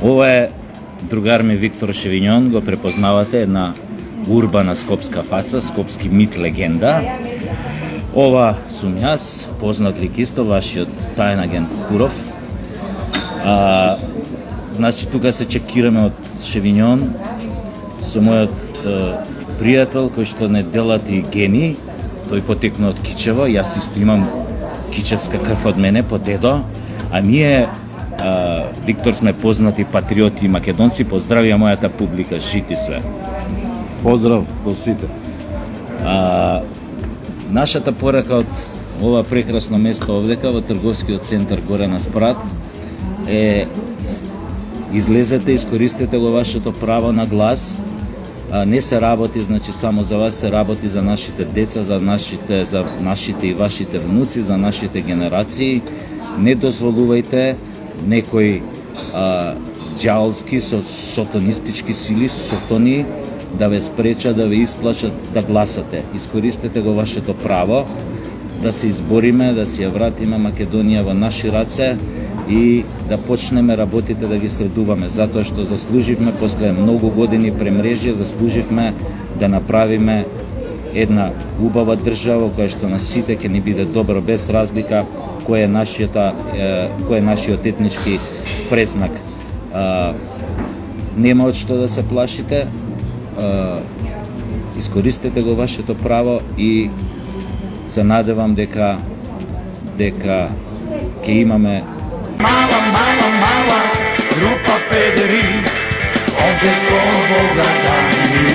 Ова е другар ми Виктор Шевиньон, го препознавате, една урбана скопска фаца, скопски мит легенда. Ова сум јас, познат лик исто, вашиот тајен агент Куров. Значи, тука се чекираме од Шевиньон со мојот пријател, кој што не делати гени, тој потекнува од Кичево, јас исто имам кичевска крв од мене по дедо, а ние Виктор сме познати патриоти македонци, поздрави ја мојата публика, жити све. Поздрав по сите. Нашата порака од ова прекрасно место овдека во трговскиот центар горе на Спрат е излезете, искористете го вашето право на глас. Не се работи, значи само за вас, се работи за нашите деца, за нашите и вашите внуци, за нашите генерации. Не дозволувајте некои џаолски, сатанистички сили, сатани да ве спречат, да ве исплашат да гласате. Искористете го вашето право да се избориме, да си ја вратиме Македонија во наши раце и да почнеме работите да ги следуваме, затоа што заслуживме после многу години премрежје, заслуживме да направиме една убава држава која што на сите ќе ни биде добро без разлика кој е нашиот етнички презнак. Нема од што да се плашите, искористете го вашето право и се надевам дека ќе имаме Mala grupa pederi, ovde ko Boga da mi